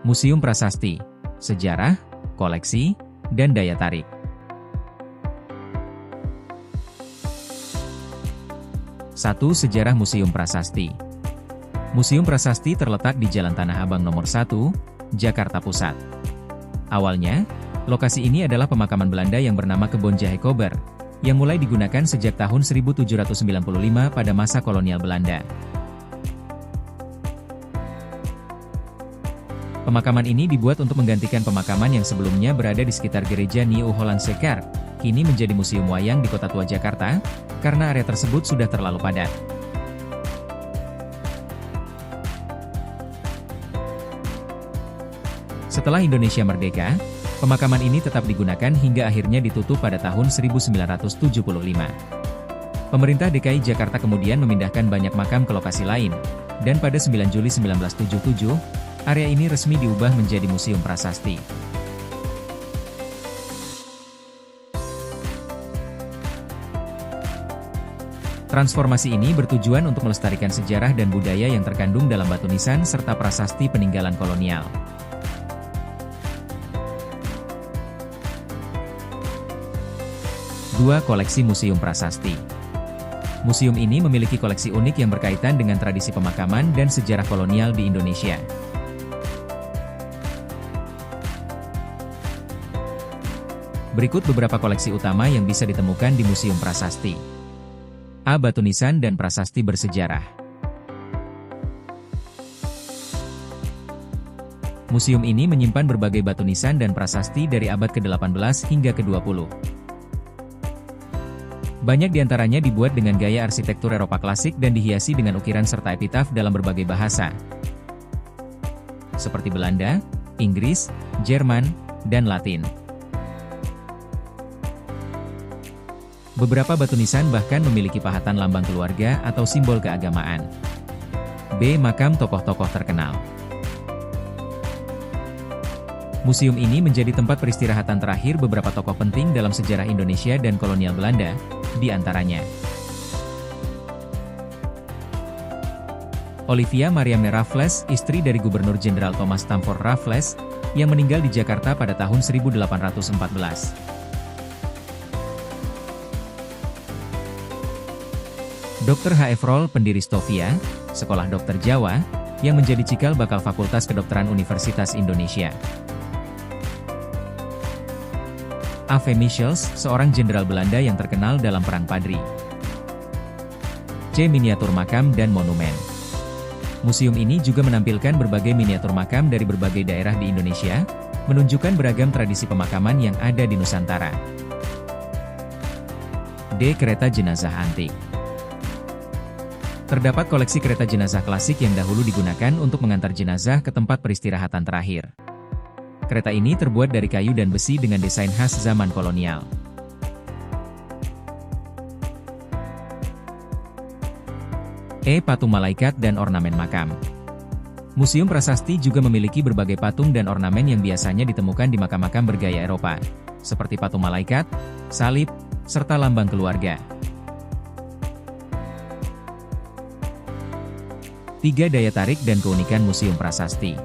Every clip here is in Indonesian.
Museum Prasasti, Sejarah, Koleksi, dan Daya Tarik. Satu. Sejarah Museum Prasasti. Museum Prasasti terletak di Jalan Tanah Abang nomor 1, Jakarta Pusat. Awalnya, lokasi ini adalah pemakaman Belanda yang bernama Kebon Jahe Kober, yang mulai digunakan sejak tahun 1795 pada masa kolonial Belanda. Pemakaman ini dibuat untuk menggantikan pemakaman yang sebelumnya berada di sekitar gereja Nieuw Hollandse Kerk, kini menjadi Museum Wayang di Kota Tua Jakarta, karena area tersebut sudah terlalu padat. Setelah Indonesia merdeka, pemakaman ini tetap digunakan hingga akhirnya ditutup pada tahun 1975. Pemerintah DKI Jakarta kemudian memindahkan banyak makam ke lokasi lain, dan pada 9 Juli 1977, area ini resmi diubah menjadi Museum Prasasti. Transformasi ini bertujuan untuk melestarikan sejarah dan budaya yang terkandung dalam batu nisan serta prasasti peninggalan kolonial. Dua. Koleksi Museum Prasasti. Museum ini memiliki koleksi unik yang berkaitan dengan tradisi pemakaman dan sejarah kolonial di Indonesia. Berikut beberapa koleksi utama yang bisa ditemukan di Museum Prasasti. A. Batu nisan dan prasasti bersejarah. Museum ini menyimpan berbagai batu nisan dan prasasti dari abad ke-18 hingga ke-20. Banyak diantaranya dibuat dengan gaya arsitektur Eropa klasik dan dihiasi dengan ukiran serta epitaf dalam berbagai bahasa, seperti Belanda, Inggris, Jerman, dan Latin. Beberapa batu nisan bahkan memiliki pahatan lambang keluarga atau simbol keagamaan. B. Makam tokoh-tokoh terkenal. Museum ini menjadi tempat peristirahatan terakhir beberapa tokoh penting dalam sejarah Indonesia dan kolonial Belanda, di antaranya Olivia Mariamne Raffles, istri dari Gubernur Jenderal Thomas Stamford Raffles, yang meninggal di Jakarta pada tahun 1814. Dr. H.F. Roll, pendiri Stovia, Sekolah Dokter Jawa, yang menjadi cikal bakal Fakultas Kedokteran Universitas Indonesia. A. V. Michels, seorang jenderal Belanda yang terkenal dalam Perang Padri. C. Miniatur makam dan monumen. Museum ini juga menampilkan berbagai miniatur makam dari berbagai daerah di Indonesia, menunjukkan beragam tradisi pemakaman yang ada di Nusantara. D. Kereta jenazah antik. Terdapat koleksi kereta jenazah klasik yang dahulu digunakan untuk mengantar jenazah ke tempat peristirahatan terakhir. Kereta ini terbuat dari kayu dan besi dengan desain khas zaman kolonial. E. Patung malaikat dan ornamen makam. Museum Prasasti juga memiliki berbagai patung dan ornamen yang biasanya ditemukan di makam-makam bergaya Eropa, seperti patung malaikat, salib, serta lambang keluarga. 3. Daya tarik dan keunikan Museum Prasasti.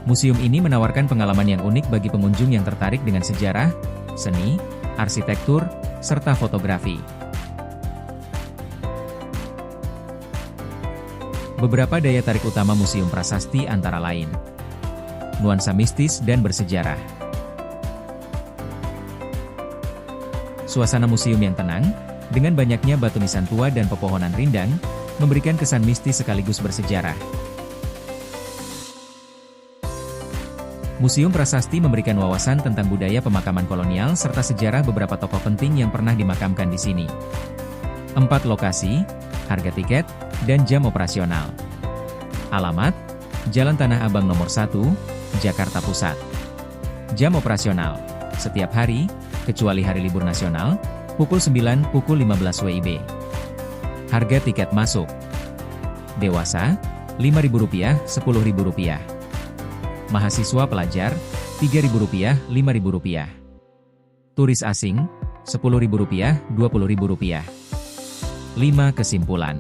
Museum ini menawarkan pengalaman yang unik bagi pengunjung yang tertarik dengan sejarah, seni, arsitektur, serta fotografi. Beberapa daya tarik utama Museum Prasasti antara lain: nuansa mistis dan bersejarah. Suasana museum yang tenang, dengan banyaknya batu nisan tua dan pepohonan rindang, memberikan kesan mistis sekaligus bersejarah. Museum Prasasti memberikan wawasan tentang budaya pemakaman kolonial serta sejarah beberapa tokoh penting yang pernah dimakamkan di sini. 4. Lokasi, harga tiket, dan jam operasional. Alamat: Jalan Tanah Abang nomor 1, Jakarta Pusat. Jam operasional: setiap hari, kecuali hari libur nasional, pukul 9 pukul 15 WIB. Harga tiket masuk: dewasa, Rp5.000, Rp10.000. Mahasiswa pelajar, Rp3.000, Rp5.000. Turis asing, Rp10.000, Rp20.000. 5. Kesimpulan.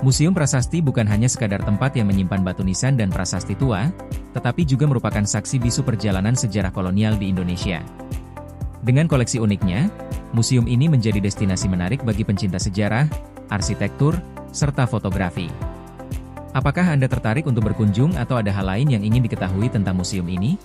Museum Prasasti bukan hanya sekadar tempat yang menyimpan batu nisan dan prasasti tua, tetapi juga merupakan saksi bisu perjalanan sejarah kolonial di Indonesia. Dengan koleksi uniknya, museum ini menjadi destinasi menarik bagi pencinta sejarah, arsitektur, serta fotografi. Apakah Anda tertarik untuk berkunjung atau ada hal lain yang ingin diketahui tentang museum ini?